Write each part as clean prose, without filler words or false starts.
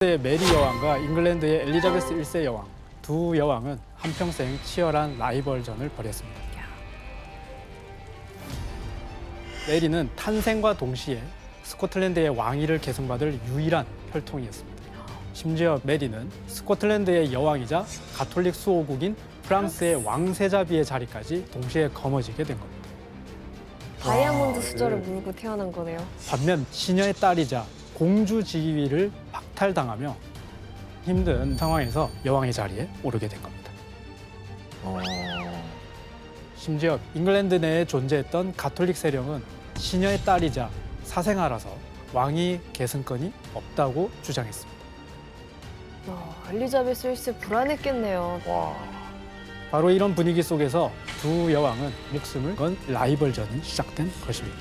메리 여왕과 잉글랜드의 엘리자베스 1세 여왕 두 여왕은 한평생 치열한 라이벌전을 벌였습니다. 메리는 탄생과 동시에 스코틀랜드의 왕위를 계승받을 유일한 혈통이었습니다. 심지어 메리는 스코틀랜드의 여왕이자 가톨릭 수호국인 프랑스의 왕세자비의 자리까지 동시에 거머쥐게 된 겁니다. 다이아몬드 수저를 물고 태어난 거네요. 반면 시녀의 딸이자 공주 지위를 박탈당하며 힘든 상황에서 여왕의 자리에 오르게 된 겁니다. 심지어 잉글랜드 내에 존재했던 가톨릭 세력은 시녀의 딸이자 사생아라서 왕위 계승권이 없다고 주장했습니다. 엘리자베스 1세 불안했겠네요. 바로 이런 분위기 속에서 두 여왕은 목숨을 건 라이벌전이 시작된 것입니다.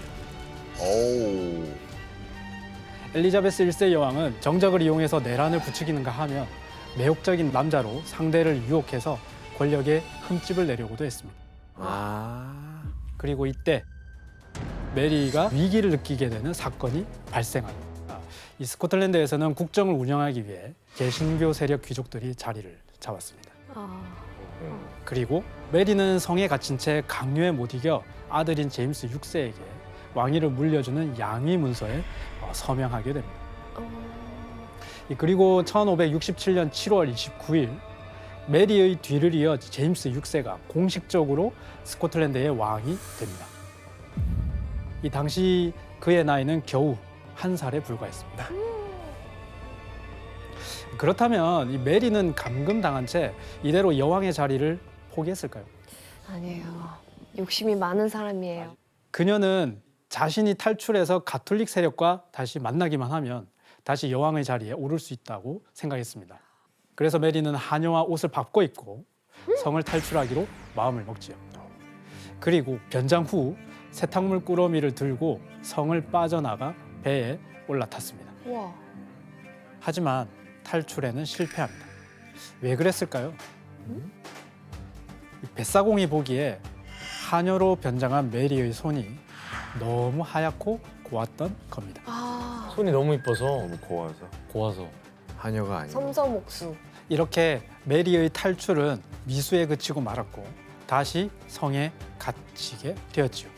엘리자베스 1세 여왕은 정적을 이용해서 내란을 부추기는가 하며 매혹적인 남자로 상대를 유혹해서 권력에 흠집을 내려고도 했습니다. 그리고 이때 메리가 위기를 느끼게 되는 사건이 발생합니다. 이 스코틀랜드에서는 국정을 운영하기 위해 개신교 세력 귀족들이 자리를 잡았습니다. 그리고 메리는 성에 갇힌 채 강요에 못 이겨 아들인 제임스 6세에게 왕위를 물려주는 양위 문서에 서명하게 됩니다. 그리고 1567년 7월 29일 메리의 뒤를 이어 제임스 6세가 공식적으로 스코틀랜드의 왕이 됩니다. 이 당시 그의 나이는 겨우 1살에 불과했습니다. 그렇다면 이 메리는 감금당한 채 이대로 여왕의 자리를 포기했을까요? 아니에요. 욕심이 많은 사람이에요. 그녀는 자신이 탈출해서 가톨릭 세력과 다시 만나기만 하면 다시 여왕의 자리에 오를 수 있다고 생각했습니다. 그래서 메리는 하녀와 옷을 바꿔 입고 성을 탈출하기로 마음을 먹지요. 그리고 변장 후 세탁물 꾸러미를 들고 성을 빠져나가 배에 올라탔습니다. 와. 하지만 탈출에는 실패합니다. 왜 그랬을까요? 이 뱃사공이 보기에 하녀로 변장한 메리의 손이 너무 하얗고 고왔던 겁니다. 손이 너무 이뻐서 너무 고와서 하녀가 아니고 섬섬옥수. 이렇게 메리의 탈출은 미수에 그치고 말았고 다시 성에 갇히게 되었지요.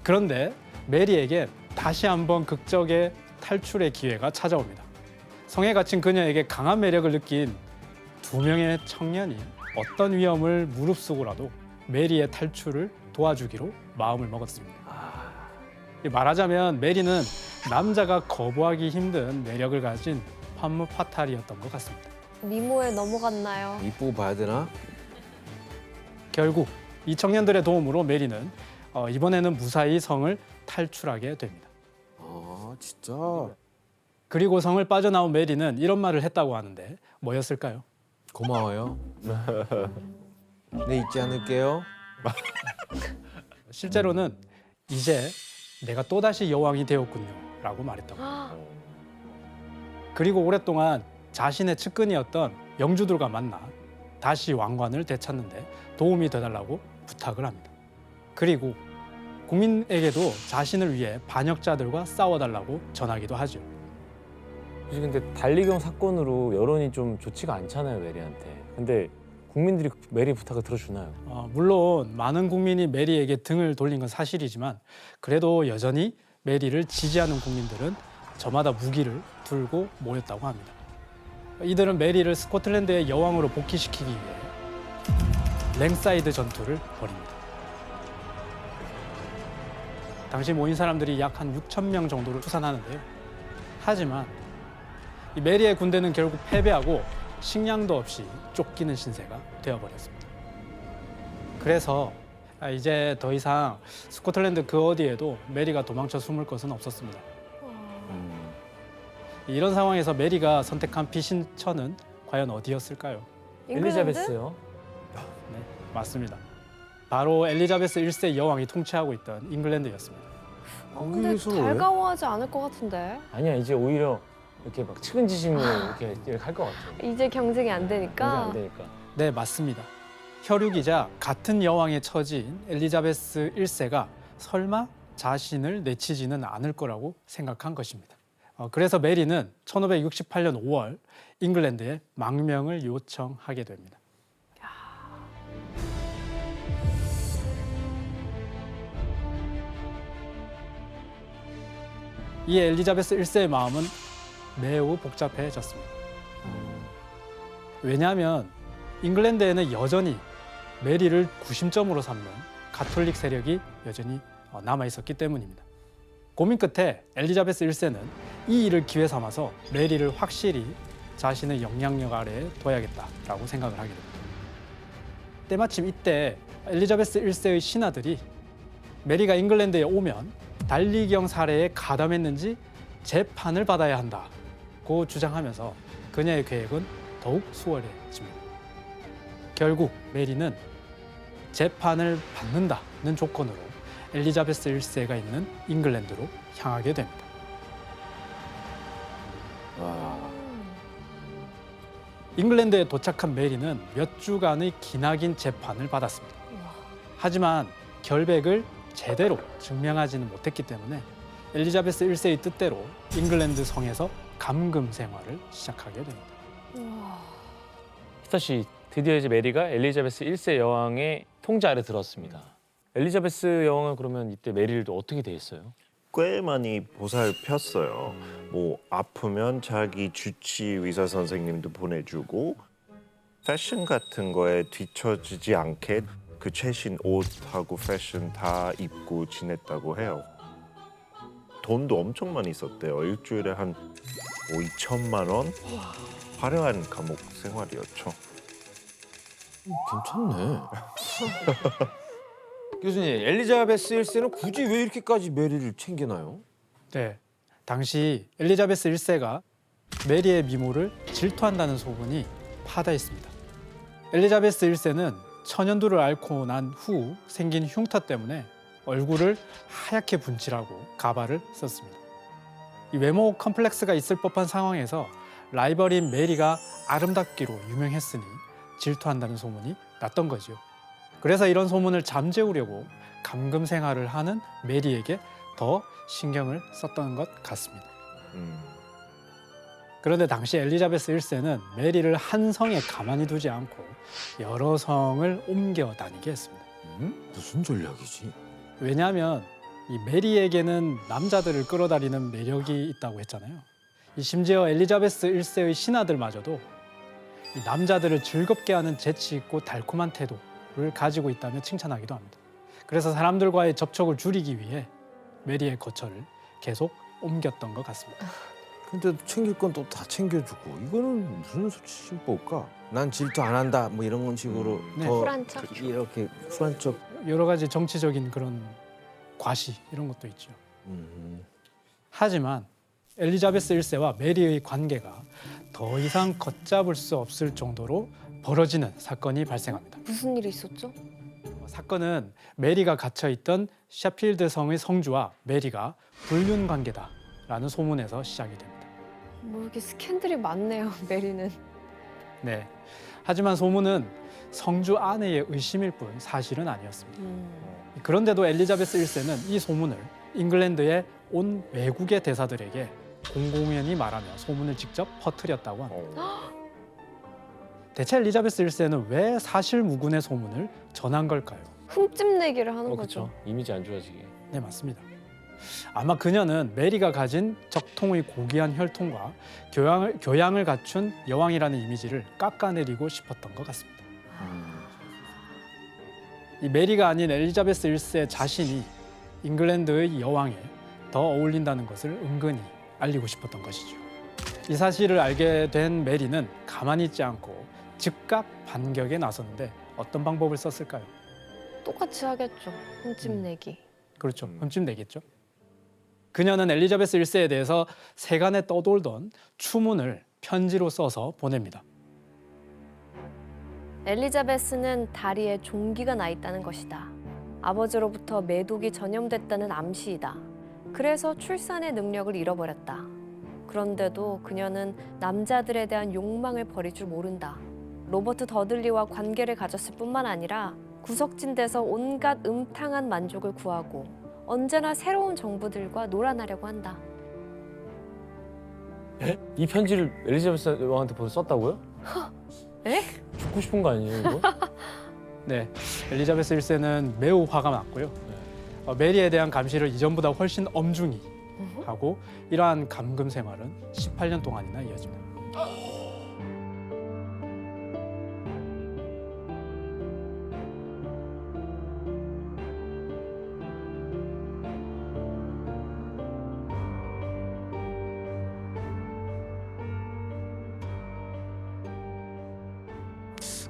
그런데 메리에게 다시 한번 극적의 탈출의 기회가 찾아옵니다. 성에 갇힌 그녀에게 강한 매력을 느낀 두 명의 청년이 어떤 위험을 무릅쓰고라도 메리의 탈출을 도와주기로 마음을 먹었습니다. 말하자면 메리는 남자가 거부하기 힘든 매력을 가진 판무 파탈이었던 것 같습니다. 미모에 넘어갔나요? 이쁘고 봐야 되나? 결국 이 청년들의 도움으로 메리는 이번에는 무사히 성을 탈출하게 됩니다. 진짜? 그리고 성을 빠져나온 메리는 이런 말을 했다고 하는데 뭐였을까요? 고마워요. 네, 잊지 않을게요. 실제로는 이제 내가 또다시 여왕이 되었군요 라고 말했다고 합니다. 그리고 오랫동안 자신의 측근이었던 영주들과 만나 다시 왕관을 되찾는데 도움이 되달라고 부탁을 합니다. 그리고 국민에게도 자신을 위해 반역자들과 싸워달라고 전하기도 하죠. 혹시 근데 달리경 사건으로 여론이 좀 좋지가 않잖아요, 메리한테. 근데 국민들이 메리 부탁을 들어주나요? 물론 많은 국민이 메리에게 등을 돌린 건 사실이지만 그래도 여전히 메리를 지지하는 국민들은 저마다 무기를 들고 모였다고 합니다. 이들은 메리를 스코틀랜드의 여왕으로 복귀시키기 위해 랭사이드 전투를 벌입니다. 당시 모인 사람들이 약 한 6천 명 정도를 추산하는데요. 하지만 이 메리의 군대는 결국 패배하고 식량도 없이 쫓기는 신세가 되어버렸습니다. 그래서 이제 더 이상 스코틀랜드 그 어디에도 메리가 도망쳐 숨을 것은 없었습니다. 이런 상황에서 메리가 선택한 피신처는 과연 어디였을까요? 엘리자베스요? 네, 맞습니다. 바로 엘리자베스 1세 여왕이 통치하고 있던 잉글랜드였습니다. 근데 거기서 왜? 달가워하지 않을 것 같은데. 아니야, 이제 오히려 이렇게 막 측은지심으로 이렇게 할 것 같아요. 이제 경쟁이 안 이제 되니까. 안 되니까. 네, 맞습니다. 혈육이자 같은 여왕의 처지인 엘리자베스 1세가 설마 자신을 내치지는 않을 거라고 생각한 것입니다. 그래서 메리는 1568년 5월 잉글랜드에 망명을 요청하게 됩니다. 이 엘리자베스 1세의 마음은 매우 복잡해졌습니다. 왜냐하면 잉글랜드에는 여전히 메리를 구심점으로 삼는 가톨릭 세력이 여전히 남아 있었기 때문입니다. 고민 끝에 엘리자베스 1세는 이 일을 기회 삼아서 메리를 확실히 자신의 영향력 아래에 둬야겠다라고 생각을 하게 됩니다. 때마침 이때 엘리자베스 1세의 신하들이 메리가 잉글랜드에 오면 달리경 살해에 가담했는지 재판을 받아야 한다고 주장하면서 그녀의 계획은 더욱 수월해집니다. 결국 메리는 재판을 받는다는 조건으로 엘리자베스 1세가 있는 잉글랜드로 향하게 됩니다. 잉글랜드에 도착한 메리는 몇 주간의 기나긴 재판을 받았습니다. 하지만 결백을 제대로 증명하지는 못했기 때문에 엘리자베스 1세의 뜻대로 잉글랜드 성에서 감금 생활을 시작하게 됩니다. 스타 씨, 드디어 이제 메리가 엘리자베스 1세 여왕의 통제 아래 들었습니다. 엘리자베스 여왕은 그러면 이때 메리를 어떻게 대했어요? 꽤 많이 보살폈어요. 뭐 아프면 자기 주치 의사 선생님도 보내주고 패션 같은 거에 뒤처지지 않게 그 최신 옷하고 패션 다 입고 지냈다고 해요. 돈도 엄청 많이 썼대요. 일주일에 한 2천만 원? 화려한 감옥 생활이었죠. 괜찮네. 교수님, 엘리자베스 1세는 굳이 왜 이렇게까지 메리를 챙기나요? 네, 당시 엘리자베스 1세가 메리의 미모를 질투한다는 소문이 파다했습니다. 엘리자베스 1세는 천연두를 앓고 난 후 생긴 흉터 때문에 얼굴을 하얗게 분칠하고 가발을 썼습니다. 이 외모 컴플렉스가 있을 법한 상황에서 라이벌인 메리가 아름답기로 유명했으니 질투한다는 소문이 났던 거죠. 그래서 이런 소문을 잠재우려고 감금 생활을 하는 메리에게 더 신경을 썼던 것 같습니다. 그런데 당시 엘리자베스 1세는 메리를 한 성에 가만히 두지 않고 여러 성을 옮겨 다니게 했습니다. 무슨 전략이지? 왜냐하면 이 메리에게는 남자들을 끌어다니는 매력이 있다고 했잖아요. 심지어 엘리자베스 1세의 신하들마저도 이 남자들을 즐겁게 하는 재치 있고 달콤한 태도를 가지고 있다며 칭찬하기도 합니다. 그래서 사람들과의 접촉을 줄이기 위해 메리의 거처를 계속 옮겼던 것 같습니다. 근데 챙길 건 또 다 챙겨주고 이거는 무슨 심보일까? 난 질투 안 한다 뭐 이런 식으로 네. 더 쿨한 척. 이렇게 쿨한 척. 여러 가지 정치적인 그런 과시 이런 것도 있죠. 하지만 엘리자베스 1세와 메리의 관계가 더 이상 걷잡을 수 없을 정도로 벌어지는 사건이 발생합니다. 무슨 일이 있었죠? 사건은 메리가 갇혀있던 셰필드 성의 성주와 메리가 불륜 관계다라는 소문에서 시작이 됩니다. 뭐 이렇게 스캔들이 많네요, 메리는. 네. 하지만 소문은 성주 아내의 의심일 뿐 사실은 아니었습니다. 그런데도 엘리자베스 1세는 이 소문을 잉글랜드에 온 외국의 대사들에게 공공연히 말하며 소문을 직접 퍼뜨렸다고 합니다. 대체 엘리자베스 1세는 왜 사실무근의 소문을 전한 걸까요? 흠집내기를 하는 거죠. 그렇죠. 이미지 안 좋아지게. 네, 맞습니다. 아마 그녀는 메리가 가진 적통의 고귀한 혈통과 교양을 갖춘 여왕이라는 이미지를 깎아내리고 싶었던 것 같습니다. 이 메리가 아닌 엘리자베스 1세 자신이 잉글랜드의 여왕에 더 어울린다는 것을 은근히 알리고 싶었던 것이죠. 이 사실을 알게 된 메리는 가만히 있지 않고 즉각 반격에 나섰는데 어떤 방법을 썼을까요? 똑같이 하겠죠, 흠집내기. 그렇죠. 흠집내겠죠. 그녀는 엘리자베스 1세에 대해서 세간에 떠돌던 추문을 편지로 써서 보냅니다. 엘리자베스는 다리에 종기가 나 있다는 것이다. 아버지로부터 매독이 전염됐다는 암시이다. 그래서 출산의 능력을 잃어버렸다. 그런데도 그녀는 남자들에 대한 욕망을 버릴 줄 모른다. 로버트 더들리와 관계를 가졌을 뿐만 아니라 구석진 데서 온갖 음탕한 만족을 구하고 언제나 새로운 정부들과 놀아나려고 한다. 이 편지를 엘리자베스 왕한테 벌써 썼다고요? 에? 죽고 싶은 거 아니에요 이거? 네, 엘리자베스 1세는 매우 화가 났고요. 메리에 대한 감시를 이전보다 훨씬 엄중히 하고 이러한 감금 생활은 18년 동안이나 이어집니다.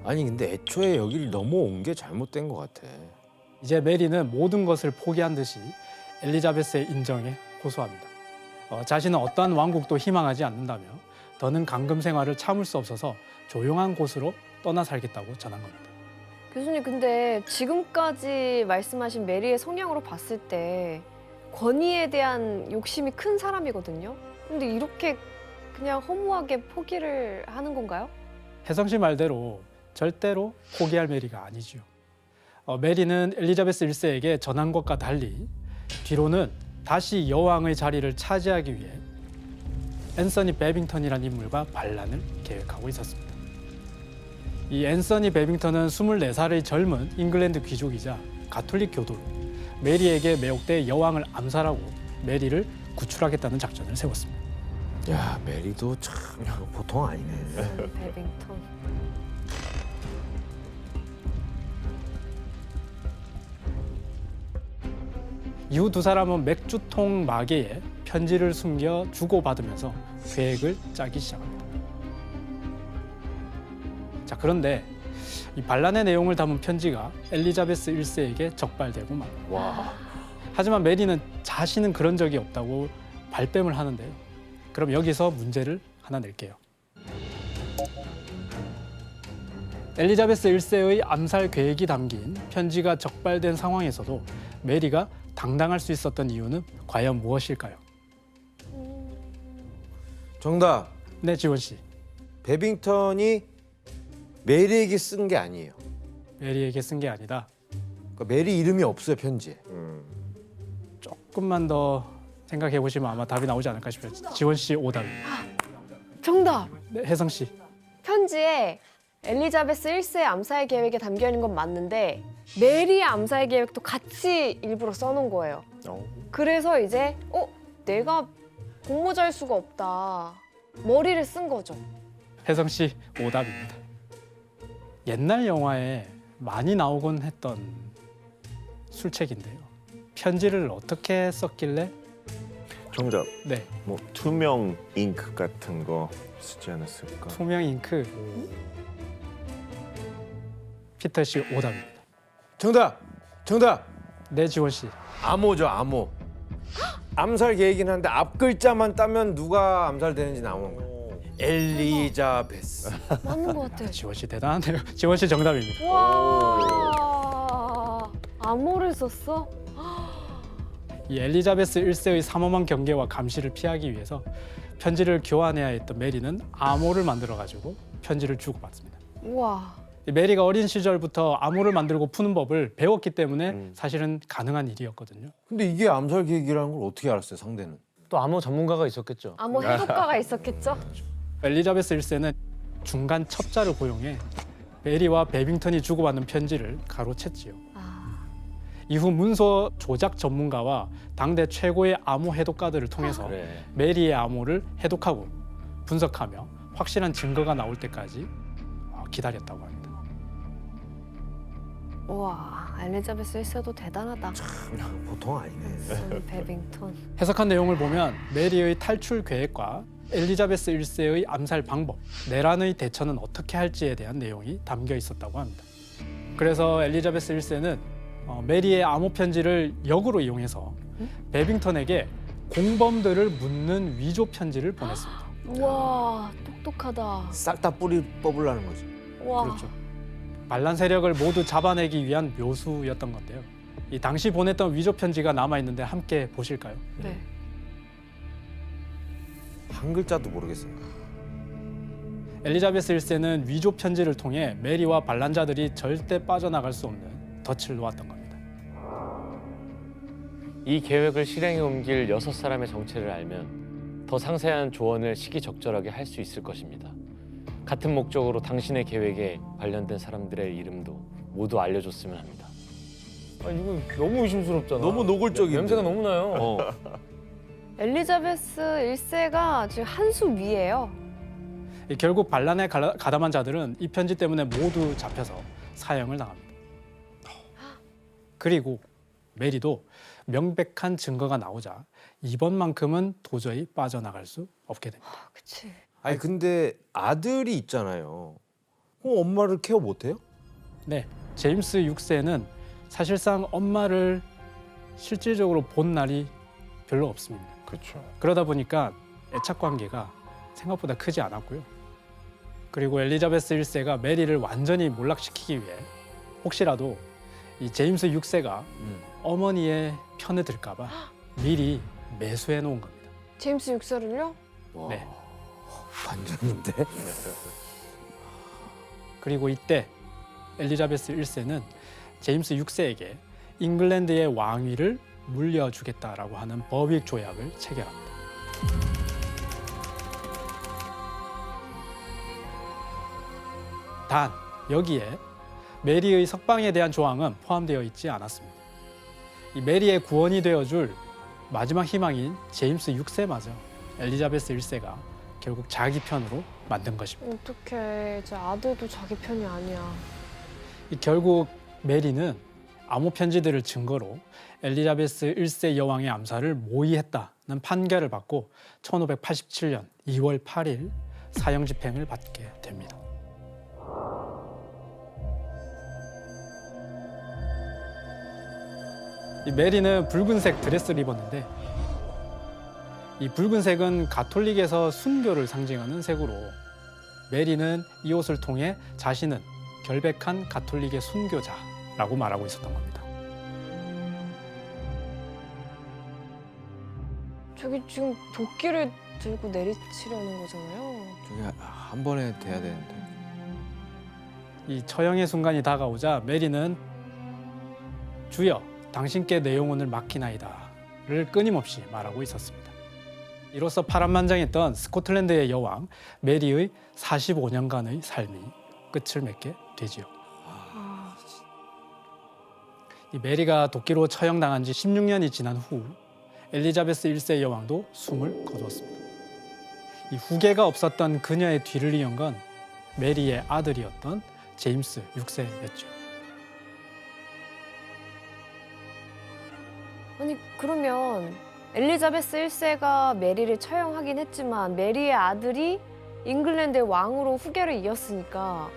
아니 근데 애초에 여기를 넘어온 게 잘못된 것 같아. 이제 메리는 모든 것을 포기한 듯이 엘리자베스의 인정에 호소합니다. 자신은 어떠한 왕국도 희망하지 않는다며 더는 감금 생활을 참을 수 없어서 조용한 곳으로 떠나 살겠다고 전한 겁니다. 교수님, 근데 지금까지 말씀하신 메리의 성향으로 봤을 때 권위에 대한 욕심이 큰 사람이거든요. 근데 이렇게 그냥 허무하게 포기를 하는 건가요? 혜성 씨 말대로 절대로 포기할 메리가 아니지요. 메리는 엘리자베스 1세에게 전한 것과 달리 뒤로는 다시 여왕의 자리를 차지하기 위해 앤서니 베빙턴이라는 인물과 반란을 계획하고 있었습니다. 이 앤서니 베빙턴은 24살의 젊은 잉글랜드 귀족이자 가톨릭 교도로 메리에게 매혹돼 여왕을 암살하고 메리를 구출하겠다는 작전을 세웠습니다. 야 메리도 참 보통 아니네. 베빙턴. 이후 두 사람은 맥주통 마개에 편지를 숨겨 주고받으면서 계획을 짜기 시작합니다. 자, 그런데 이 반란의 내용을 담은 편지가 엘리자베스 1세에게 적발되고 맙니다. 와. 하지만 메리는 자신은 그런 적이 없다고 발뺌을 하는데요. 그럼 여기서 문제를 하나 낼게요. 엘리자베스 1세의 암살 계획이 담긴 편지가 적발된 상황에서도 메리가 당당할 수 있었던 이유는 과연 무엇일까요? 정답. 네, 지원 씨. 베빙턴이 메리에게 쓴 게 아니에요. 메리에게 쓴 게 아니다. 그러니까 메리 이름이 없어요 편지에. 조금만 더 생각해 보시면 아마 답이 나오지 않을까 싶어요. 지원 씨 오답입니다. 정답! 네, 혜성 씨. 편지에 엘리자베스 1세 암살 계획에 담겨 있는 건 맞는데 메리의 암살 계획도 같이 일부러 써놓은 거예요. 그래서 이제 내가 공모자일 수가 없다. 머리를 쓴 거죠. 혜성 씨 오답입니다. 옛날 영화에 많이 나오곤 했던 술책인데요. 편지를 어떻게 썼길래? 정답. 네, 뭐 투명 잉크 같은 거 쓰지 않았을까? 투명 잉크. 피터 씨 오답입니다. 정답. 정답. 네, 지원 씨. 암호죠 암호. 암살 계획이긴 한데 앞 글자만 따면 누가 암살되는지 나오는 거야. 엘리자베스. 맞는 것 같아. 지원 씨 대단하네요. 지원 씨 정답입니다. 와, 암호를 썼어? 이 엘리자베스 1세의 삼엄한 경계와 감시를 피하기 위해서 편지를 교환해야 했던 메리는 암호를 만들어 가지고 편지를 주고받습니다. 우와. 이 메리가 어린 시절부터 암호를 만들고 푸는 법을 배웠기 때문에 사실은 가능한 일이었거든요. 근데 이게 암살 계획이라는 걸 어떻게 알았어요 상대는? 또 암호 전문가가 있었겠죠. 암호 해독가가 있었겠죠? 엘리자베스 1세는 중간 첩자를 고용해 메리와 베빙턴이 주고받는 편지를 가로챘지요. 아, 이후 문서 조작 전문가와 당대 최고의 암호 해독가들을 통해서 그래. 메리의 암호를 해독하고 분석하며 확실한 증거가 나올 때까지 기다렸다고 합니다. 우와, 엘리자베스 1세도 대단하다. 보통 아니네. 베빙턴. 해석한 내용을 보면 메리의 탈출 계획과 엘리자베스 1세의 암살 방법, 내란의 대처는 어떻게 할지에 대한 내용이 담겨 있었다고 합니다. 그래서 엘리자베스 1세는 메리의 암호 편지를 역으로 이용해서 베빙턴에게 공범들을 묻는 위조 편지를 보냈습니다. 우와, 똑똑하다. 싹 다 뿌리 뽑으려는 거지. 우와. 그렇죠. 반란 세력을 모두 잡아내기 위한 묘수였던 건데요. 이 당시 보냈던 위조 편지가 남아 있는데 함께 보실까요? 네. 한 글자도 모르겠어요. 엘리자베스 1세는 위조 편지를 통해 메리와 반란자들이 절대 빠져나갈 수 없는 덫을 놓았던 겁니다. 이 계획을 실행에 옮길 6사람의 정체를 알면 더 상세한 조언을 시기적절하게 할 수 있을 것입니다. 같은 목적으로 당신의 계획에 관련된 사람들의 이름도 모두 알려줬으면 합니다. 아 이거 너무 의심스럽잖아. 너무 노골적인데. 냄새가 너무 나요. 어. 엘리자베스 1세가 지금 한 수 위예요. 결국 반란에 가담한 자들은 이 편지 때문에 모두 잡혀서 사형을 당합니다. 그리고 메리도 명백한 증거가 나오자 이번만큼은 도저히 빠져나갈 수 없게 됩니다. 그치. 아니 근데 아들이 있잖아요. 그럼 엄마를 케어 못해요? 네, 제임스 6세는 사실상 엄마를 실질적으로 본 날이 별로 없습니다. 그렇죠. 그러다 보니까 애착 관계가 생각보다 크지 않았고요. 그리고 엘리자베스 1세가 메리를 완전히 몰락시키기 위해 혹시라도 이 제임스 6세가 어머니의 편에 들까 봐 미리 매수해 놓은 겁니다. 제임스 6세를요? 네. 반전인데? 그리고 이때 엘리자베스 1세는 제임스 6세에게 잉글랜드의 왕위를 물려주겠다라고 하는 버윅 조약을 체결합니다. 단 여기에 메리의 석방에 대한 조항은 포함되어 있지 않았습니다. 이 메리의 구원이 되어줄 마지막 희망인 제임스 6세마저 엘리자베스 1세가 결국 자기 편으로 만든 것입니다. 어떡해. 제 아들도 자기 편이 아니야. 결국 메리는 암호 편지들을 증거로 엘리자베스 1세 여왕의 암살을 모의했다는 판결을 받고 1587년 2월 8일 사형 집행을 받게 됩니다. 이 메리는 붉은색 드레스를 입었는데 이 붉은색은 가톨릭에서 순교를 상징하는 색으로 메리는 이 옷을 통해 자신은 결백한 가톨릭의 순교자라고 말하고 있었던 겁니다. 저기 지금 도끼를 들고 내리치려는 거잖아요. 저게 한 번에 돼야 되는데. 이 처형의 순간이 다가오자 메리는 주여 당신께 내 영혼을 맡기나이다를 끊임없이 말하고 있었습니다. 이로써 파란만장했던 스코틀랜드의 여왕 메리의 45년간의 삶이 끝을 맺게 되지요. 이 메리가 도끼로 처형당한 지 16년이 지난 후 엘리자베스 1세 여왕도 숨을 거두었습니다. 이 후계가 없었던 그녀의 뒤를 이은 건 메리의 아들이었던 제임스 6세였죠. 아니 그러면 엘리자베스 1세가 메리를 처형하긴 했지만 메리의 아들이 잉글랜드의 왕으로 후계를 이었으니까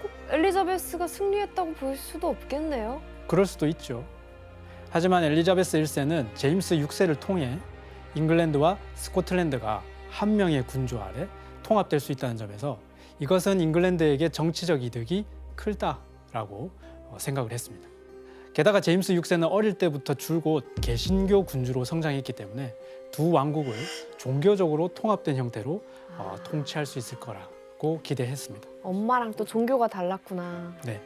꼭 엘리자베스가 승리했다고 볼 수도 없겠네요. 그럴 수도 있죠. 하지만 엘리자베스 1세는 제임스 6세를 통해 잉글랜드와 스코틀랜드가 한 명의 군주 아래 통합될 수 있다는 점에서 이것은 잉글랜드에게 정치적 이득이 크다라고 생각을 했습니다. 게다가 제임스 6세는 어릴 때부터 줄곧 개신교 군주로 성장했기 때문에 두 왕국을 종교적으로 통합된 형태로 통치할 수 있을 거라고 기대했습니다. 엄마랑 또 종교가 달랐구나. 네.